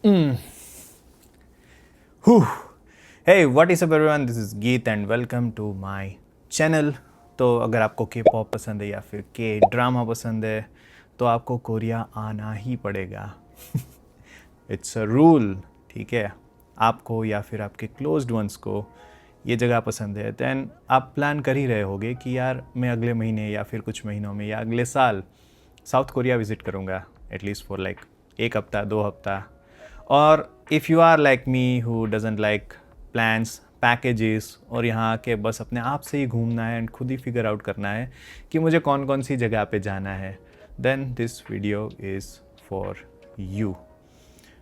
Mm. Whew. Hey, what is up everyone? This is Geet and welcome to my channel. तो अगर आपको के pop पसंद है या फिर के ड्रामा पसंद है तो आपको कोरिया आना ही पड़ेगा. It's a rule. ठीक है, आपको या फिर आपके क्लोज्ड वंस को ये जगह पसंद है दैन आप प्लान कर ही रहे होगे कि यार मैं अगले महीने या फिर कुछ महीनों में या अगले साल साउथ कोरिया विज़िट करूँगा एटलीस्ट फॉर लाइक एक हफ्ता 2 हफ्ता. और if you are like me who doesn't like plans packages और यहाँ आके बस अपने आप से ही घूमना है एंड खुद ही फिगर आउट करना है कि मुझे कौन कौन सी जगह पे जाना है, then this video is for you.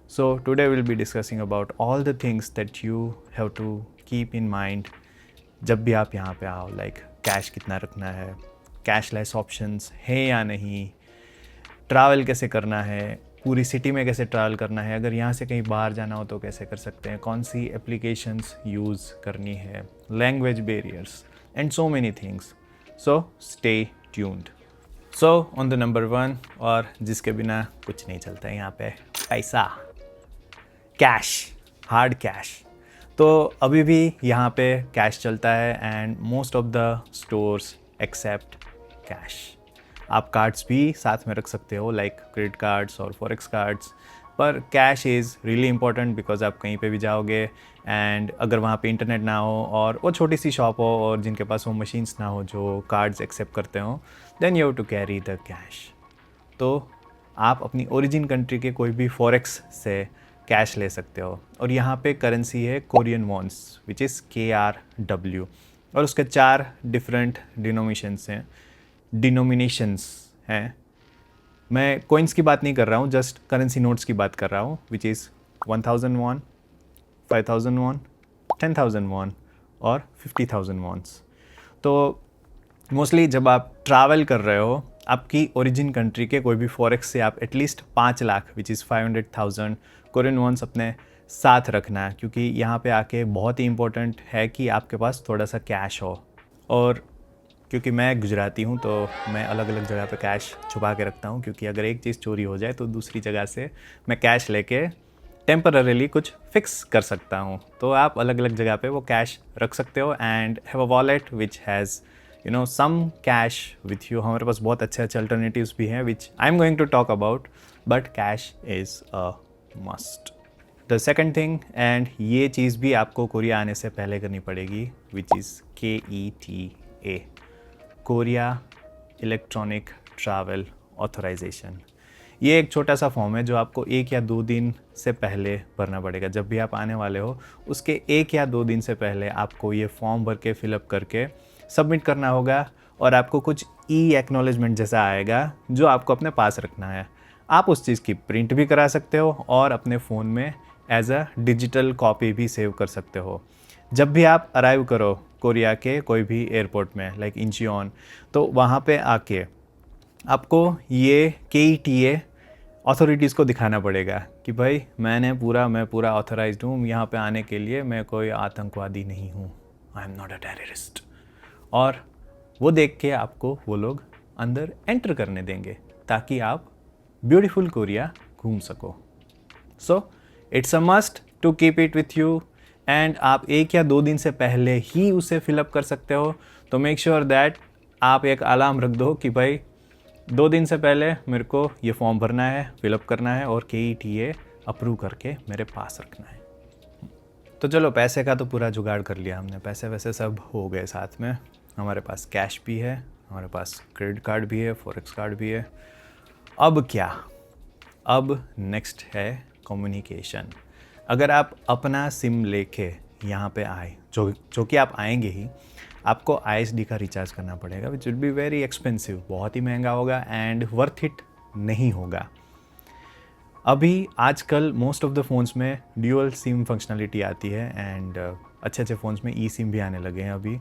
So today we'll be discussing about all the things that you have to keep in mind जब भी आप यहाँ पे आओ. लाइक कैश कितना रखना है, कैशलेस ऑप्शंस है या नहीं, ट्रैवल कैसे करना है, पूरी सिटी में कैसे ट्रैवल करना है, अगर यहाँ से कहीं बाहर जाना हो तो कैसे कर सकते हैं, कौन सी एप्लीकेशंस यूज़ करनी है, language barriers and so many things. So stay tuned. So on the number 1 और जिसके बिना कुछ नहीं चलता है यहाँ पे, पैसा, कैश, हार्ड कैश. तो अभी भी यहाँ पे कैश चलता है and most of the stores accept cash. आप कार्ड्स भी साथ में रख सकते हो लाइक क्रेडिट कार्ड्स और फॉरेक्स कार्ड्स, पर cash is really important because आप कहीं पे भी जाओगे एंड अगर वहाँ पे इंटरनेट ना हो और वो छोटी सी शॉप हो और जिनके पास वो मशीन्स ना हो जो कार्ड्स एक्सेप्ट करते हो, then you have to carry the cash. तो आप अपनी ओरिजिन कंट्री के कोई भी फॉरेक्स से कैश ले सकते हो और यहाँ पे करेंसी है Korean wons which is KRW और उसके 4 डिफरेंट डिनोमिनेशंस हैं. मैं कॉइन्स की बात नहीं कर रहा हूँ, जस्ट करेंसी नोट्स की बात कर रहा हूँ which is 1000 won, 5000 won, 10,000 won और 50,000 वॉन्स. तो मोस्टली जब आप ट्रैवल कर रहे हो आपकी ओरिजिन कंट्री के कोई भी फॉरेक्स से आप at least 5 lakh which is 500,000 Korean wons अपने साथ रखना है, क्योंकि यहाँ पे आके बहुत ही इम्पोर्टेंट है कि आपके पास थोड़ा सा कैश हो. और क्योंकि मैं गुजराती हूँ तो मैं अलग अलग जगह पे कैश छुपा के रखता हूँ, क्योंकि अगर एक चीज़ चोरी हो जाए तो दूसरी जगह से मैं कैश लेके टेम्पररीली कुछ फिक्स कर सकता हूँ. तो आप अलग अलग जगह पे वो कैश रख सकते हो and have a wallet which has some cash with you. हमारे पास बहुत अच्छे अच्छे अल्टरनेटिव्स भी हैं which I am going to talk about, but cash is a must. The second thing, and ये चीज़ भी आपको कोरिया आने से पहले करनी पड़ेगी, which is KETA, Korea electronic travel authorization. ये एक छोटा सा फॉर्म है जो आपको 1 या 2 दिन से पहले भरना पड़ेगा. जब भी आप आने वाले हो उसके 1 या 2 दिन से पहले आपको ये फॉर्म भर के फिलअप करके सबमिट करना होगा और आपको कुछ एक्नॉलेजमेंट जैसा आएगा जो आपको अपने पास रखना है. आप उस चीज़ की प्रिंट भी करा सकते हो और अपने फ़ोन में एज अ डिजिटल कॉपी भी सेव कर सकते हो. जब भी आप अराइव करो कोरिया के कोई भी एयरपोर्ट में लाइक इंचियोन, तो वहाँ पे आके आपको ये KETA अथॉरिटीज़ को दिखाना पड़ेगा कि भाई मैं पूरा ऑथराइज्ड हूँ यहाँ पे आने के लिए, मैं कोई आतंकवादी नहीं हूँ, I am not a terrorist. और वो देख के आपको वो लोग अंदर एंटर करने देंगे ताकि आप ब्यूटीफुल कोरिया घूम सको. So it's a must to keep it with you and आप 1 या 2 दिन से पहले ही उसे फिलअप कर सकते हो. तो मेक श्योर दैट आप एक अलार्म रख दो कि भाई 2 दिन से पहले मेरे को ये फॉर्म भरना है, फिलअप करना है और KETA अप्रूव करके मेरे पास रखना है. तो चलो, पैसे का तो पूरा जुगाड़ कर लिया हमने, पैसे वैसे सब हो गए साथ में. हमारे पास कैश भी है, हमारे पास क्रेडिट कार्ड भी है, फॉरेक्स कार्ड भी है. अब क्या? अब नेक्स्ट है कम्युनिकेशन. अगर आप अपना सिम लेके यहाँ पे आए, जो कि आप आएंगे ही, आपको ISD का रिचार्ज करना पड़ेगा which will be very expensive. बहुत ही महंगा होगा एंड वर्थ इट नहीं होगा. अभी आजकल मोस्ट ऑफ द फ़ोन्स में ड्यूअल सिम फंक्शनलिटी आती है एंड अच्छे अच्छे फ़ोन्स में eSIM भी आने लगे हैं अभी.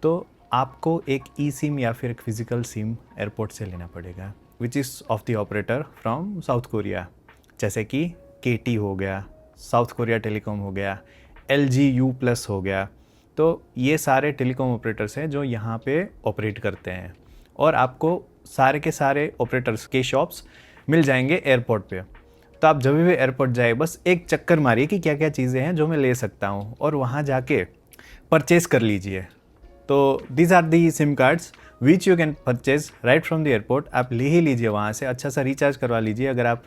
तो आपको एक eSIM या फिर एक फ़िज़िकल सिम एयरपोर्ट से लेना पड़ेगा which is of the operator from south Korea, जैसे कि KT हो गया, साउथ कोरिया टेलीकॉम हो गया, LG U+ हो गया. तो ये सारे टेलीकॉम ऑपरेटर्स हैं जो यहाँ पे ऑपरेट करते हैं और आपको सारे के सारे ऑपरेटर्स के शॉप्स मिल जाएंगे एयरपोर्ट पे. तो आप जब भी एयरपोर्ट जाए बस एक चक्कर मारिए कि क्या क्या चीज़ें हैं जो मैं ले सकता हूँ, और वहाँ जाके परचेज़ कर लीजिए। तो these are the SIM cards which you can purchase right from the airport. आप ले ही लीजिए वहाँ से, अच्छा सा रिचार्ज करवा लीजिए। अगर आप,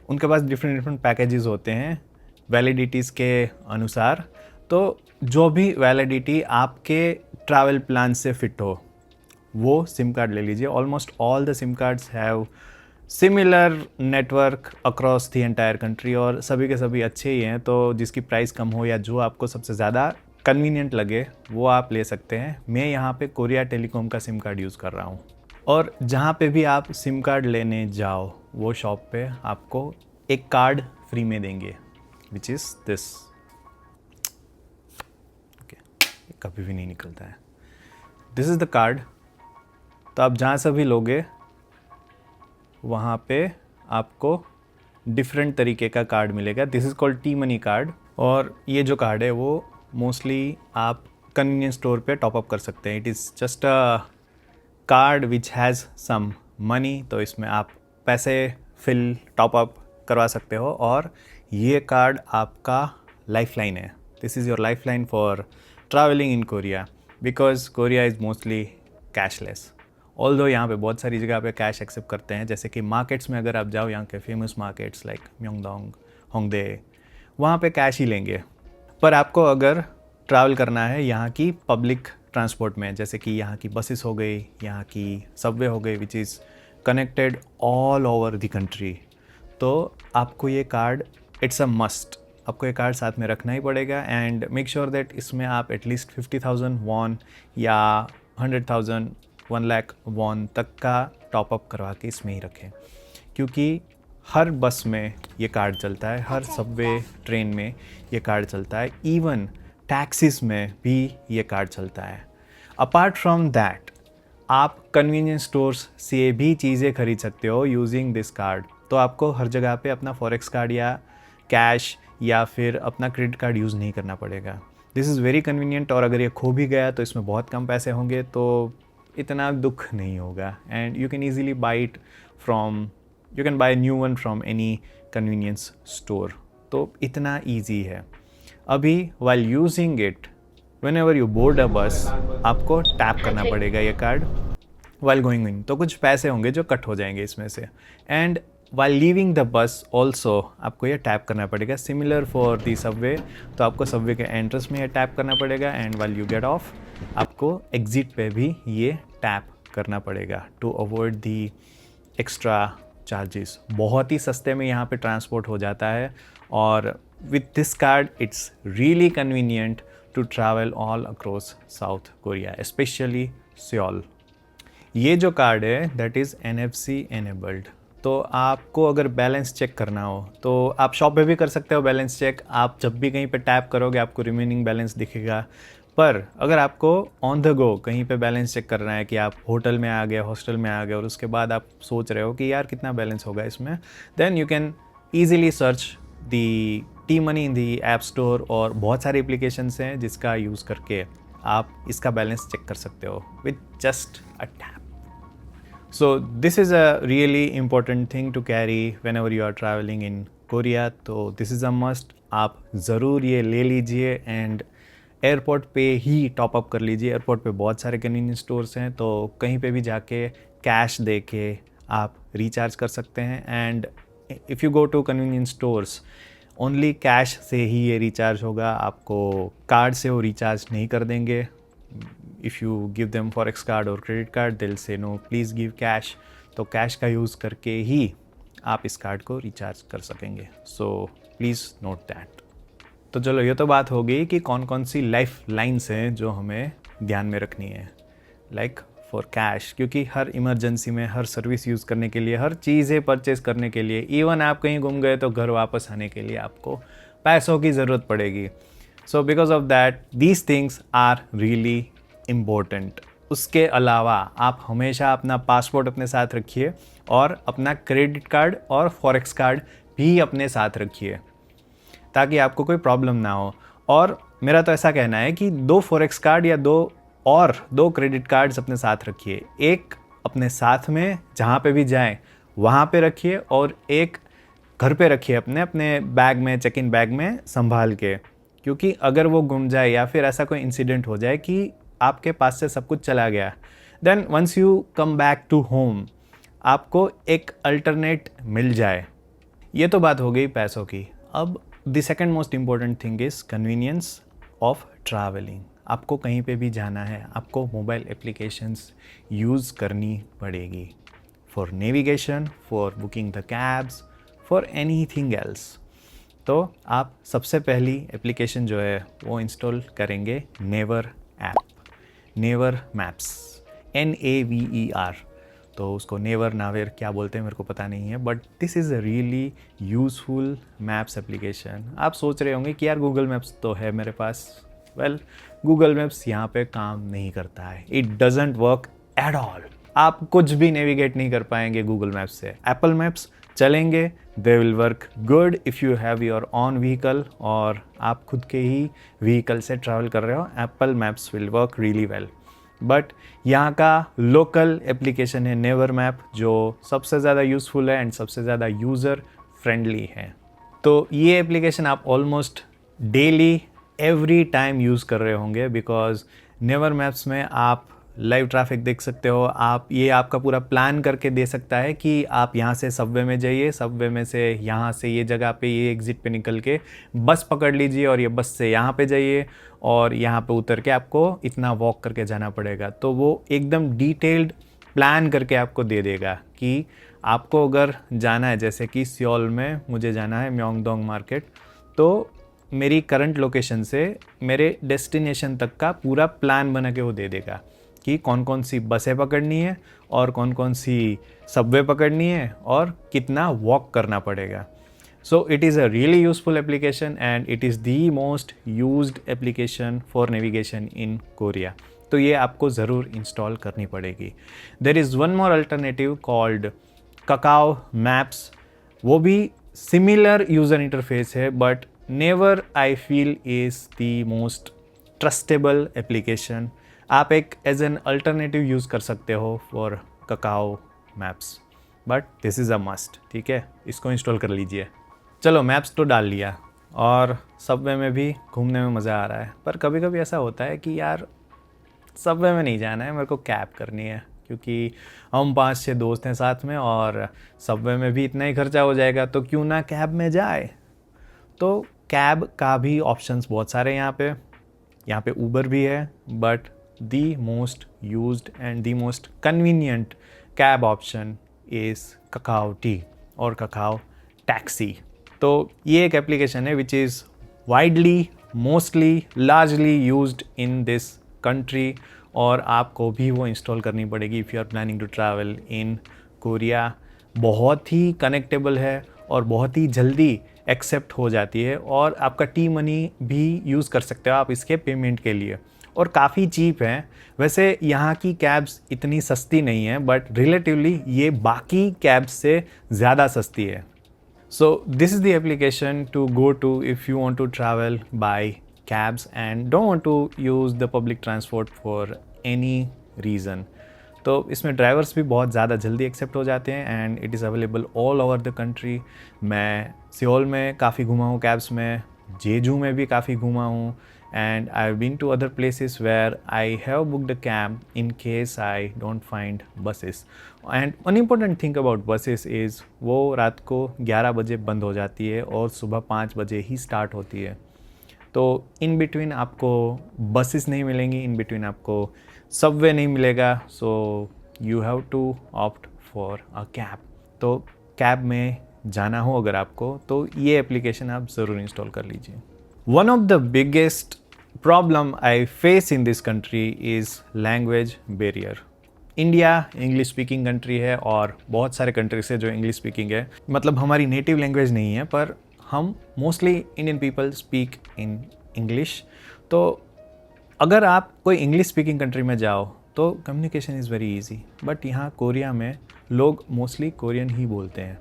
उनके पास डिफरेंट पैकेजेस होते हैं वैलिडिटीज़ के अनुसार, तो जो भी वैलिडिटी आपके ट्रैवल प्लान से फिट हो वो सिम कार्ड ले लीजिए। Almost all the SIM cards have similar network across the entire country, और सभी के सभी अच्छे ही हैं। तो जिसकी प्राइस कम हो या जो आपको सबसे ज़्यादा कन्वीनियंट लगे वो आप ले सकते हैं। मैं यहाँ पे कोरिया टेलीकॉम का सिम कार्ड यूज़ कर रहा हूँ। और जहाँ पे भी आप सिम कार्ड लेने जाओ वो शॉप पे आपको एक कार्ड फ्री में देंगे, विच इज़ दिस। ओके, कभी भी नहीं निकलता है। This is the card. तो आप जहाँ से भी लोगे वहाँ पे आपको डिफरेंट तरीके का कार्ड मिलेगा। This is called T money card. और ये जो कार्ड है वो मोस्टली आप कन्वीनियंस स्टोर पे टॉप अप कर सकते हैं। It is just a card which has some money. तो इसमें आप पैसे फिल टॉप अप करवा सकते हो, और ये कार्ड आपका लाइफलाइन है। This is your lifeline for travelling in Korea, because Korea is mostly cashless. Although यहाँ पे बहुत सारी जगह पे कैश एक्सेप्ट करते हैं, जैसे कि मार्केट्स में अगर आप जाओ, यहाँ के फेमस मार्केट्स लाइक म्योंगडोंग, होंगडे, वहाँ पे कैश ही लेंगे। पर आपको अगर ट्रैवल करना है यहाँ की पब्लिक ट्रांसपोर्ट में, जैसे कि यहाँ की बसेस हो गई, यहाँ की सबवे हो गई, which is connected all over the country, तो आपको ये कार्ड, इट्स अ मस्ट, आपको ये कार्ड साथ में रखना ही पड़ेगा। एंड मेक श्योर दैट इसमें आप एटलीस्ट 50,000 वॉन या 100,000 1 लाख वॉन तक का टॉपअप करवा के इसमें ही रखें, क्योंकि हर बस में ये कार्ड चलता है, हर सबवे ट्रेन में ये कार्ड चलता है, इवन टैक्सीज में भी ये कार्ड चलता है। अपार्ट फ्रॉम दैट आप कन्वीनियंस स्टोर्स से भी चीज़ें खरीद सकते हो यूजिंग दिस कार्ड। तो आपको हर जगह पे अपना फॉरेक्स कार्ड या कैश या फिर अपना क्रेडिट कार्ड यूज़ नहीं करना पड़ेगा। This is very convenient. और अगर ये खो भी गया तो इसमें बहुत कम पैसे होंगे, तो इतना दुख नहीं होगा। And you can easily by it from, you can buy new one from any convenience store. तो इतना ईजी है। अभी while using it, when ever you board अ बस, आपको टैप करना पड़ेगा ये कार्ड वाइल गोइंग इन, तो कुछ पैसे होंगे जो कट हो जाएंगे इसमें से। And while leaving the bus also आपको ये टैप करना पड़ेगा, सिमिलर फॉर दी सबवे। तो आपको सबवे के एंट्रेंस में ये टैप करना पड़ेगा, and while you get off आपको एग्जिट पे भी ये टैप करना पड़ेगा to avoid the extra charges. बहुत ही सस्ते में यहाँ पे ट्रांसपोर्ट हो जाता है, और with this card it's really convenient to travel all across South Korea, specially Seoul. ये जो कार्ड है दैट इज़ NFC एनेबल्ड। तो आपको अगर बैलेंस चेक करना हो तो आप शॉप पे भी कर सकते हो बैलेंस चेक। आप जब भी कहीं पे टैप करोगे आपको रिमेनिंग बैलेंस दिखेगा। पर अगर आपको ऑन द गो कहीं पे बैलेंस चेक करना है, कि आप होटल में आ गए, हॉस्टल में आ गए, और उसके बाद आप सोच रहे हो कि यार कितना बैलेंस होगा इसमें, then you can easily search the T money in the app store. और बहुत सारे एप्लीकेशंस हैं जिसका यूज़ करके आप इसका बैलेंस चेक कर सकते हो with just a tap. So this is a really important thing to carry whenever you are traveling in Korea. तो this is a must, आप ज़रूर ये ले लीजिए एंड एयरपोर्ट पे ही टॉप अप कर लीजिए। एयरपोर्ट पे बहुत सारे कन्वीनियंस स्टोर्स हैं, तो कहीं पे भी जाके कैश दे के आप रिचार्ज कर सकते हैं। And if you go to convenience stores only cash से ही ये रिचार्ज होगा, आपको कार्ड से वो रिचार्ज नहीं कर देंगे। If you give them forex card or credit card, they'll say no, please give cash. तो कैश का यूज़ करके ही आप इस कार्ड को रिचार्ज कर सकेंगे। So please note that. तो चलो, ये तो बात हो गई कि कौन कौन सी लाइफ लाइन्स हैं जो हमें ध्यान में रखनी है, लाइक फॉर कैश, क्योंकि हर इमरजेंसी में, हर सर्विस यूज़ करने के लिए, हर चीज़ें परचेज करने के लिए, इवन आप कहीं घूम गए तो घर वापस आने के लिए आपको पैसों की ज़रूरत पड़ेगी। So because of that these things are really important. उसके अलावा आप हमेशा अपना पासपोर्ट अपने साथ रखिए, और अपना क्रेडिट कार्ड और फॉरेक्स कार्ड भी अपने साथ रखिए, ताकि आपको कोई प्रॉब्लम ना हो। और मेरा तो ऐसा कहना है कि 2 फॉरेक्स कार्ड या 2 क्रेडिट कार्ड्स अपने साथ रखिए। एक अपने साथ में जहाँ पे भी जाएं वहाँ पे रखिए, और एक घर पे रखिए अपने अपने बैग में, चेक इन बैग में संभाल के, क्योंकि अगर वो गुम जाए या फिर ऐसा कोई इंसिडेंट हो जाए कि आपके पास से सब कुछ चला गया, then once you come back to home आपको एक अल्टरनेट मिल जाए। ये तो बात हो गई पैसों की। अब the second most important thing is convenience of travelling. आपको कहीं पे भी जाना है, आपको मोबाइल एप्लीकेशंस यूज़ करनी पड़ेगी for navigation, for booking the cabs, for anything else. तो आप सबसे पहली एप्लीकेशन जो है वो इंस्टॉल करेंगे never app, never maps, NAVER। तो उसको नेवर नावेर क्या बोलते हैं मेरे को पता नहीं है, but this is a really useful maps application. आप सोच रहे होंगे कि यार गूगल मैप्स तो है मेरे पास। वेल, गूगल मैप्स यहाँ पे काम नहीं करता है, it doesn't work at all. आप कुछ भी नेविगेट नहीं कर पाएंगे गूगल मैप्स से। एप्पल मैप्स चलेंगे, they will work good if you have your on vehicle और आप खुद के ही व्हीकल से ट्रैवल कर रहे हो, Apple maps will work really well. But यहाँ का लोकल एप्लीकेशन है नेवर मैप, जो सबसे ज़्यादा यूज़फुल है एंड सबसे ज़्यादा यूज़र फ्रेंडली है। तो ये एप्लीकेशन आप almost daily every time use कर रहे होंगे, बिकॉज नेवर मैप्स में आप लाइव ट्रैफिक देख सकते हो। आप ये आपका पूरा प्लान करके दे सकता है कि आप यहाँ से सबवे में जाइए, सबवे में से यहाँ से ये जगह पे ये एग्ज़िट पे निकल के बस पकड़ लीजिए और ये बस से यहाँ पे जाइए और यहाँ पे उतर के आपको इतना वॉक करके जाना पड़ेगा। तो वो एकदम डिटेल्ड प्लान करके आपको दे देगा कि आपको अगर जाना है, जैसे कि सियोल में मुझे जाना है म्योंगडोंग मार्केट, तो मेरी करंट लोकेशन से मेरे डेस्टिनेशन तक का पूरा प्लान बना के वो दे देगा कि कौन कौन सी बसें पकड़नी है और कौन कौन सी सबवे पकड़नी है और कितना वॉक करना पड़ेगा। So it is a really useful application and it is the most used application for navigation in Korea. तो ये आपको ज़रूर इंस्टॉल करनी पड़ेगी। There is one more alternative called Kakao Maps. वो भी सिमिलर यूज़र इंटरफेस है, but never I feel is the most trustable application. आप एक एज एन अल्टरनेटिव यूज़ कर सकते हो for Kakao Maps, but this is a must. ठीक है, इसको इंस्टॉल कर लीजिए। चलो, मैप्स तो डाल लिया और सबवे में भी घूमने में मज़ा आ रहा है, पर कभी कभी ऐसा होता है कि यार सबवे में नहीं जाना है, मेरे को कैब करनी है, क्योंकि हम 5-6 दोस्त हैं साथ में और सबवे में भी इतना ही खर्चा हो जाएगा, तो क्यों ना कैब में जाए। तो कैब का भी ऑप्शंस बहुत सारे हैं यहाँ पे ऊबर भी है, but the most used and the most convenient cab option is Kakao T और Kakao Taxi। तो ये एक एप्लीकेशन है which is widely, mostly, largely used in this country और आपको भी वो इंस्टॉल करनी पड़ेगी if you are planning to travel in Korea। बहुत ही कनेक्टेबल है और बहुत ही जल्दी एक्सेप्ट हो जाती है और आपका टी मनी भी यूज़ कर सकते हो आप इसके पेमेंट के लिए, और काफ़ी चीप हैं। वैसे यहाँ की कैब्स इतनी सस्ती नहीं है, बट रिलेटिवली ये बाकी कैब्स से ज़्यादा सस्ती है। So this is the application to go to if you want to travel by cabs and don't want to use the public transport for any reason. तो इसमें ड्राइवर्स भी बहुत ज़्यादा जल्दी एक्सेप्ट हो जाते हैं and it is available all over the country. मैं सियोल में काफ़ी घूमा हूँ कैब्स में, जेजू में भी काफ़ी घूमा हूँ, and I've been to other places where I have booked a cab in case I don't find buses. And one important thing about buses is वो रात को 11 बजे बंद हो जाती है और सुबह 5 बजे ही स्टार्ट होती है। तो इन बिटवीन आपको बसेस नहीं मिलेंगी, इन बिटवीन आपको सबवे नहीं मिलेगा, so you have to opt for a cab. तो कैब में जाना हो अगर आपको, तो ये एप्लीकेशन आप ज़रूर इंस्टॉल कर लीजिए। One of the biggest problem I face in this country is language barrier. India English speaking country है और बहुत सारे कंट्रीज है जो इंग्लिश स्पीकिंग है, मतलब हमारी नेटिव लैंग्वेज नहीं है, पर हम mostly Indian people speak in English. तो अगर आप कोई इंग्लिश स्पीकिंग कंट्री में जाओ तो communication is very easy, but यहाँ कोरिया में लोग मोस्टली कोरियन ही बोलते हैं।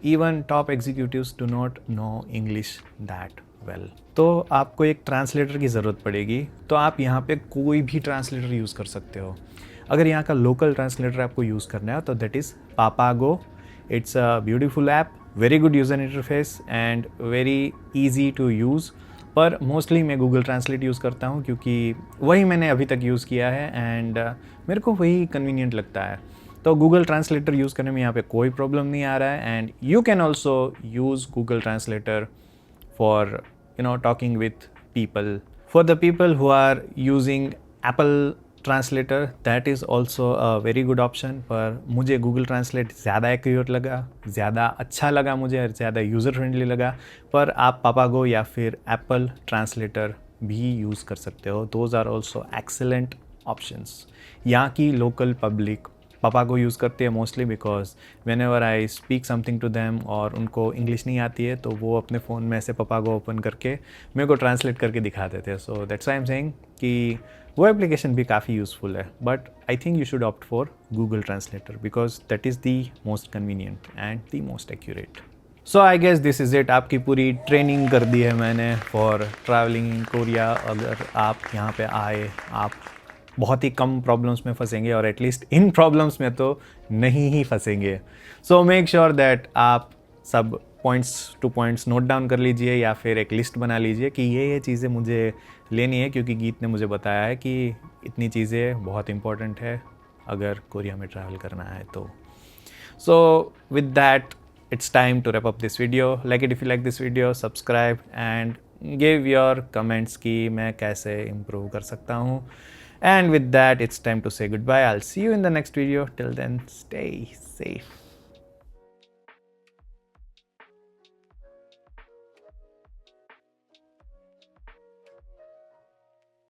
Even top executives do not know English that well. तो आपको एक ट्रांसलेटर की ज़रूरत पड़ेगी, तो आप यहाँ पे कोई भी ट्रांसलेटर यूज़ कर सकते हो। अगर यहाँ का लोकल ट्रांसलेटर आपको यूज़ करना है तो that is Papago. It's a beautiful app very good user interface and very easy to use. पर मोस्टली मैं गूगल ट्रांसलेट यूज़ करता हूँ क्योंकि वही मैंने अभी तक यूज़ किया है एंड मेरे को वही कन्वीनियंट लगता है। तो गूगल ट्रांसलेटर यूज़ करने में यहाँ पे कोई प्रॉब्लम नहीं आ रहा है and you can also use Google translator for talking with people. For the people who are using Apple translator that is also a very good option. पर मुझे गूगल ट्रांसलेट ज़्यादा एक्यूरेट लगा, ज़्यादा अच्छा लगा मुझे और ज़्यादा यूज़र फ्रेंडली लगा। पर आप पापागो या फिर एप्पल ट्रांसलेटर भी यूज़ कर सकते हो। Those are also excellent options. यहाँ की लोकल पब्लिक पापागो यूज़ करती है mostly because whenever I speak something to them और उनको इंग्लिश नहीं आती है तो वो अपने फ़ोन में से पापागो ओपन करके मेरे को ट्रांसलेट करके दिखा देते हैं। So that's I am saying कि वो एप्लीकेशन भी काफ़ी यूज़फुल है। But I think you should opt for Google translator because that is the most convenient and the most accurate. So I guess this is it. आपकी पूरी training कर दी है मैंने फॉर ट्रैवलिंग इन कोरिया। अगर आप यहाँ पे आए, आप बहुत ही कम प्रॉब्लम्स में फंसेंगे और एटलीस्ट इन प्रॉब्लम्स में तो नहीं ही फंसेंगे। सो मेक श्योर दैट आप सब points two points note down कर लीजिए या फिर एक लिस्ट बना लीजिए कि ये चीज़ें मुझे लेनी है क्योंकि गीत ने मुझे बताया है कि इतनी चीज़ें बहुत इंपॉर्टेंट है अगर कोरिया में ट्रैवल करना है तो। So with that it's time to wrap up this video. Like it if you like this video, subscribe and give your comments कि मैं कैसे improve कर सकता हूँ। And with that, it's time to say goodbye. I'll see you in the next video. Till then, stay safe.